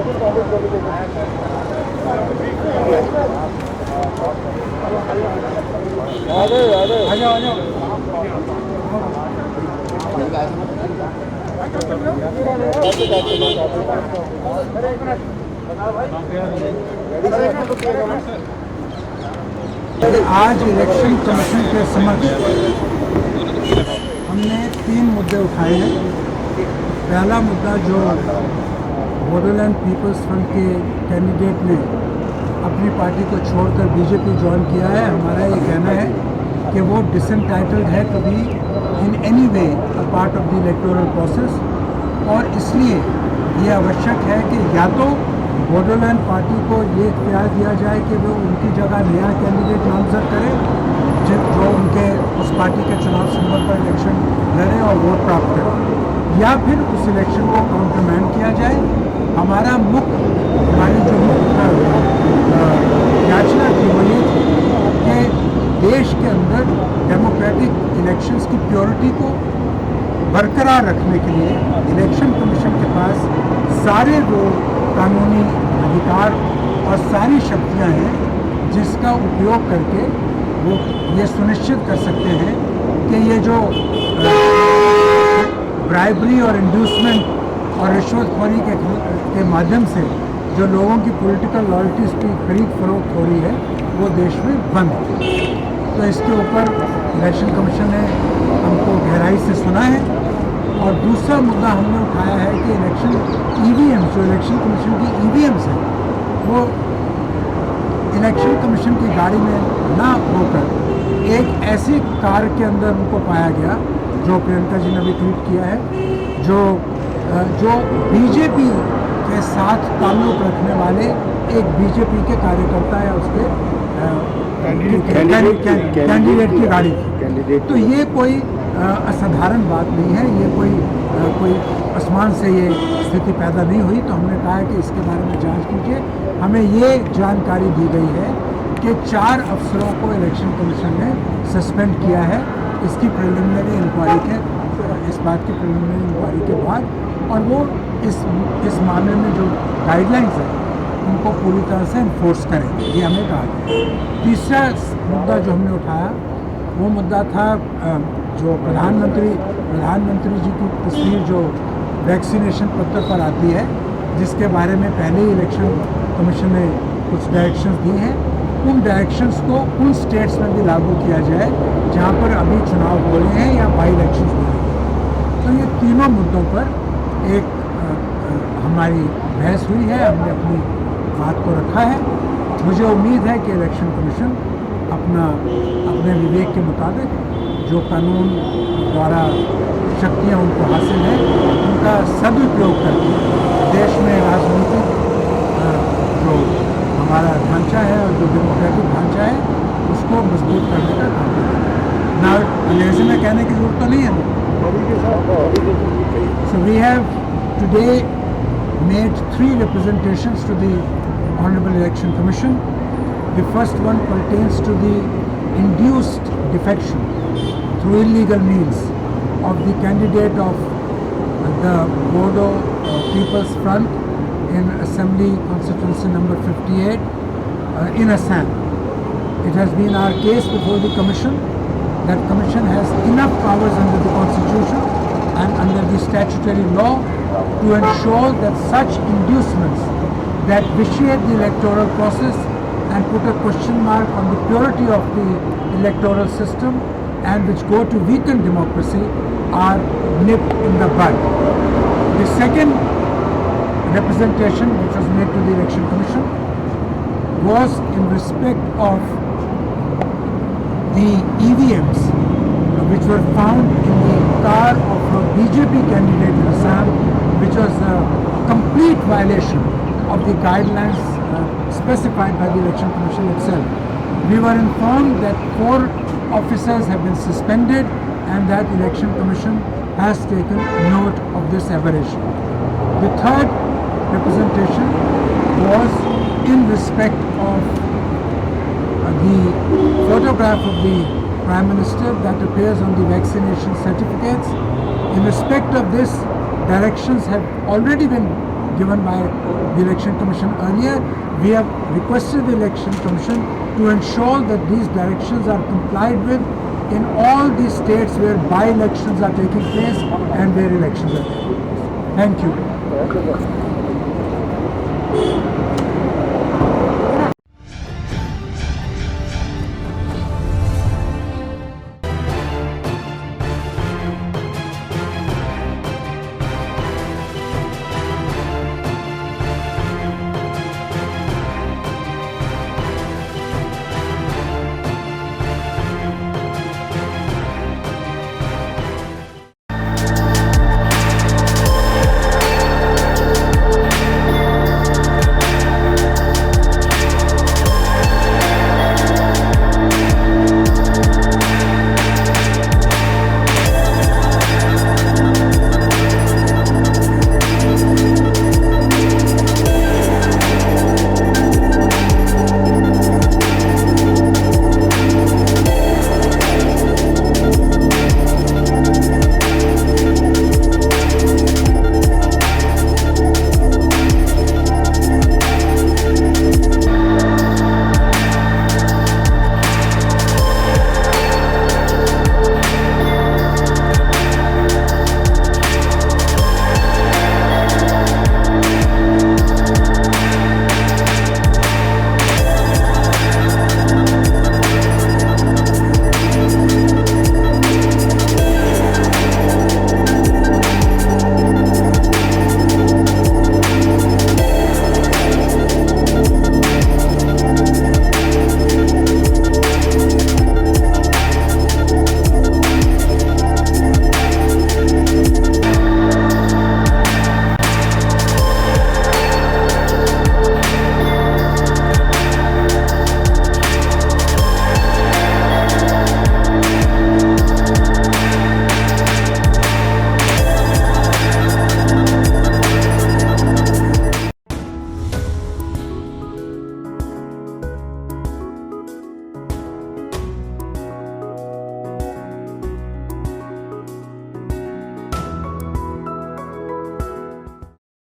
आज election commission के समक्ष हमने 3 मुद्दे उठाए हैं। पहला मुद्दा जो बोडोलैंड पीपल्स फ्रंट के कैंडिडेट ने अपनी पार्टी को छोड़कर बीजेपी ज्वाइन किया है, हमारा ये कहना है कि वो डिसएंटाइटल्ड है to be in any way a part of the electoral process, और इसलिए ये आवश्यक है कि या तो बोडोलैंड पार्टी को ये इख्तियार दिया जाए कि वो उनकी जगह नया कैंडिडेट नामजद करे जो उनके उस पार्टी के चुनाव सिंबल पर इलेक्शन लड़े और वोट प्राप्त करे, या फिर उस इलेक्शन को काउंटरमैंड किया जाए। हमारी जो मुख्य याचना थी वो ये थी कि देश के अंदर डेमोक्रेटिक इलेक्शंस की प्योरिटी को बरकरार रखने के लिए इलेक्शन कमीशन के पास सारे वो कानूनी अधिकार और सारी शक्तियां हैं जिसका उपयोग करके वो ये सुनिश्चित कर सकते हैं कि ये जो ब्राइबरी और इंड्यूसमेंट और रिश्वतखोरी के माध्यम से जो लोगों की पॉलिटिकल लॉयल्टीज़ की खरीद फरोख्त हो रही है वो देश में बंद हो। तो इसके ऊपर इलेक्शन कमीशन ने हमको गहराई से सुना है। और दूसरा मुद्दा हमने उठाया है कि इलेक्शन ईवीएम जो इलेक्शन कमीशन की ईवीएम्स हैं वो इलेक्शन कमीशन की गाड़ी में ना होकर एक ऐसी कार के अंदर उनको पाया गया, जो प्रियंका जी ने भी ट्वीट किया है, जो बीजेपी के साथ ताल्लुक़ रखने वाले एक बीजेपी के कार्यकर्ता या उसके कैंडिडेट की गाड़ी थी। तो ये कोई असाधारण बात नहीं है, ये कोई आसमान से ये स्थिति पैदा नहीं हुई। तो हमने कहा है कि इसके बारे में जांच कीजिए। हमें ये जानकारी दी गई है कि 4 अफसरों को इलेक्शन कमीशन ने सस्पेंड किया है इसकी प्रिलिमिनरी इंक्वायरी के इस बात की प्रिलिमिनरी इंक्वायरी के बाद, और वो इस मामले में जो गाइडलाइंस है उनको पूरी तरह से इन्फोर्स करें, ये हमें कहा गया। तीसरा मुद्दा जो हमने उठाया वो मुद्दा था जो प्रधानमंत्री जी की तस्वीर जो वैक्सीनेशन पत्र पर आती है, जिसके बारे में पहले ही इलेक्शन कमीशन ने कुछ डायरेक्शंस दी हैं, उन डायरेक्शंस को उन स्टेट्स में भी लागू किया जाए जहां पर अभी चुनाव हो रहे हैं या बाई इलेक्शंस हो रहे हैं। तो ये तीनों मुद्दों पर एक हमारी बहस हुई है, हमने अपनी बात को रखा है। मुझे उम्मीद है कि इलेक्शन कमीशन अपने विवेक के मुताबिक जो कानून द्वारा शक्तियाँ उनको हासिल हैं उनका सदुपयोग करके देश में राजनीतिक जो हमारा ढांचा है और जो डेमोक्रेटिक ढांचा है उसको मजबूत करने का काम करें। ना अंग्रेजी में कहने की जरूरत तो नहीं है। So we have today made 3 representations to the Honorable Election Commission. The first one pertains to the induced defection through illegal means of the candidate of the Bodo People's Front in Assembly Constituency number 58 in Assam. It has been our case before the Commission that Commission has enough powers under the Constitution and under the statutory law to ensure that such inducements that vitiate the electoral process and put a question mark on the purity of the electoral system and which go to weaken democracy are nipped in the bud. The second representation which was made to the Election Commission was in respect of the EVMs which were found in the car of a BJP candidate in Assam, which was a complete violation of the guidelines specified by the Election Commission itself. We were informed that 4 officers have been suspended and that Election Commission has taken note of this aberration. The third representation was in respect of the photograph of the Prime Minister that appears on the vaccination certificates. In respect of this, directions have already been given by the Election Commission earlier. We have requested the Election Commission to ensure that these directions are complied with in all the states where by-elections are taking place and where elections are taking place. Thank you.